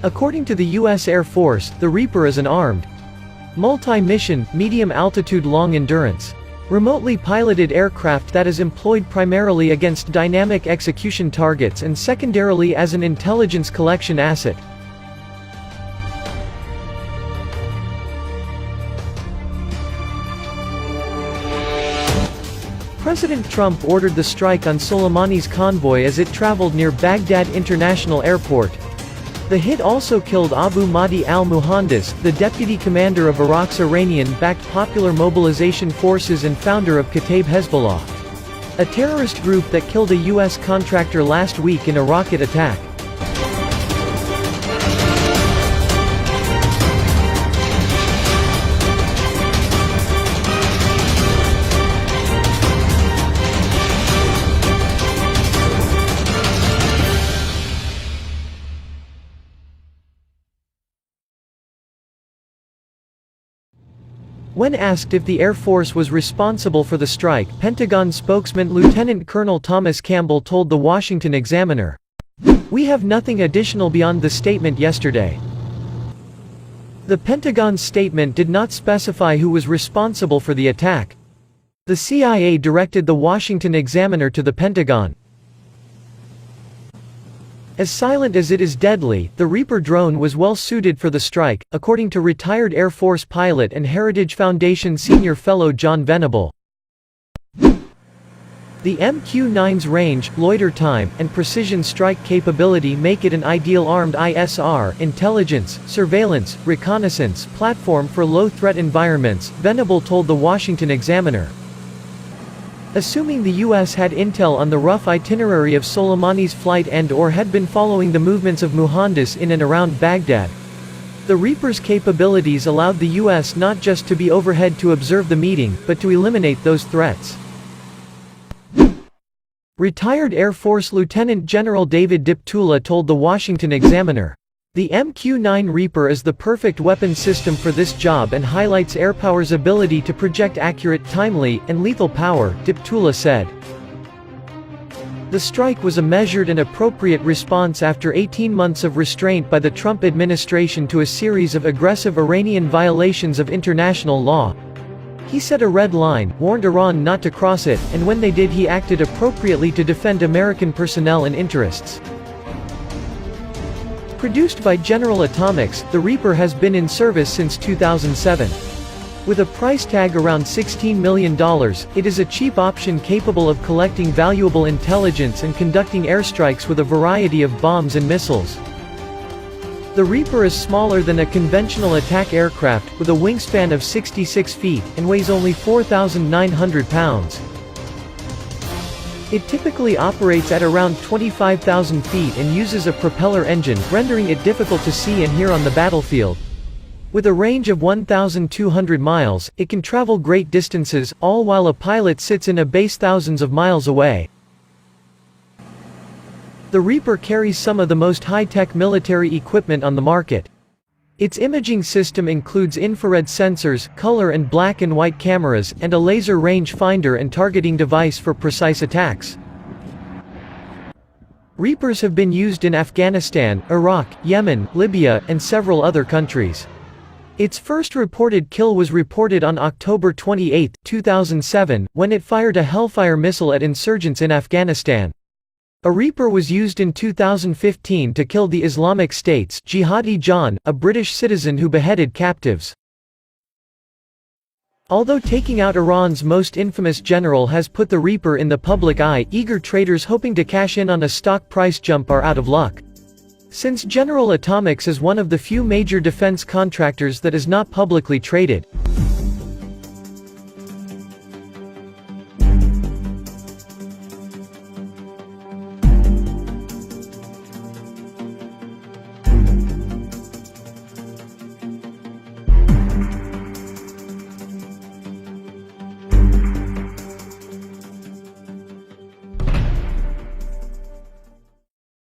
According to the U.S. Air Force, the Reaper is an armed, multi-mission, medium-altitude long-endurance, remotely piloted aircraft that is employed primarily against dynamic execution targets and secondarily as an intelligence collection asset. President Trump ordered the strike on Soleimani's convoy as it traveled near Baghdad International Airport. The hit also killed Abu Mahdi al-Muhandis, the deputy commander of Iraq's Iranian-backed Popular Mobilization Forces and founder of Kataib Hezbollah, a terrorist group that killed a U.S. contractor last week in a rocket attack. When asked if the Air Force was responsible for the strike, Pentagon spokesman Lieutenant Colonel Thomas Campbell told the Washington Examiner, "We have nothing additional beyond the statement yesterday." The Pentagon's statement did not specify who was responsible for the attack. The CIA directed the Washington Examiner to the Pentagon. As silent as it is deadly, the Reaper drone was well suited for the strike, according to retired Air Force pilot and Heritage Foundation senior fellow John Venable. The MQ-9's range, loiter time, and precision strike capability make it an ideal armed ISR intelligence, surveillance, reconnaissance platform for low-threat environments, Venable told the Washington Examiner. Assuming the U.S. had intel on the rough itinerary of Soleimani's flight and/or had been following the movements of Muhandis in and around Baghdad, the Reaper's capabilities allowed the U.S. not just to be overhead to observe the meeting, but to eliminate those threats. Retired Air Force Lieutenant General David Deptula told the Washington Examiner, "The MQ-9 Reaper is the perfect weapon system for this job and highlights airpower's ability to project accurate, timely, and lethal power," Deptula said. The strike was a measured and appropriate response after 18 months of restraint by the Trump administration to a series of aggressive Iranian violations of international law. He set a red line, warned Iran not to cross it, and when they did he acted appropriately to defend American personnel and interests. Produced by General Atomics, the Reaper has been in service since 2007. With a price tag around $16 million, it is a cheap option capable of collecting valuable intelligence and conducting airstrikes with a variety of bombs and missiles. The Reaper is smaller than a conventional attack aircraft, with a wingspan of 66 feet, and weighs only 4,900 pounds. It typically operates at around 25,000 feet and uses a propeller engine, rendering it difficult to see and hear on the battlefield. With a range of 1,200 miles, it can travel great distances, all while a pilot sits in a base thousands of miles away. The Reaper carries some of the most high-tech military equipment on the market. Its imaging system includes infrared sensors, color and black and white cameras, and a laser range finder and targeting device for precise attacks. Reapers have been used in Afghanistan, Iraq, Yemen, Libya, and several other countries. Its first reported kill was reported on October 28, 2007, when it fired a Hellfire missile at insurgents in Afghanistan. A Reaper was used in 2015 to kill the Islamic State's Jihadi John, a British citizen who beheaded captives. Although taking out Iran's most infamous general has put the Reaper in the public eye, eager traders hoping to cash in on a stock price jump are out of luck. Since General Atomics is one of the few major defense contractors that is not publicly traded,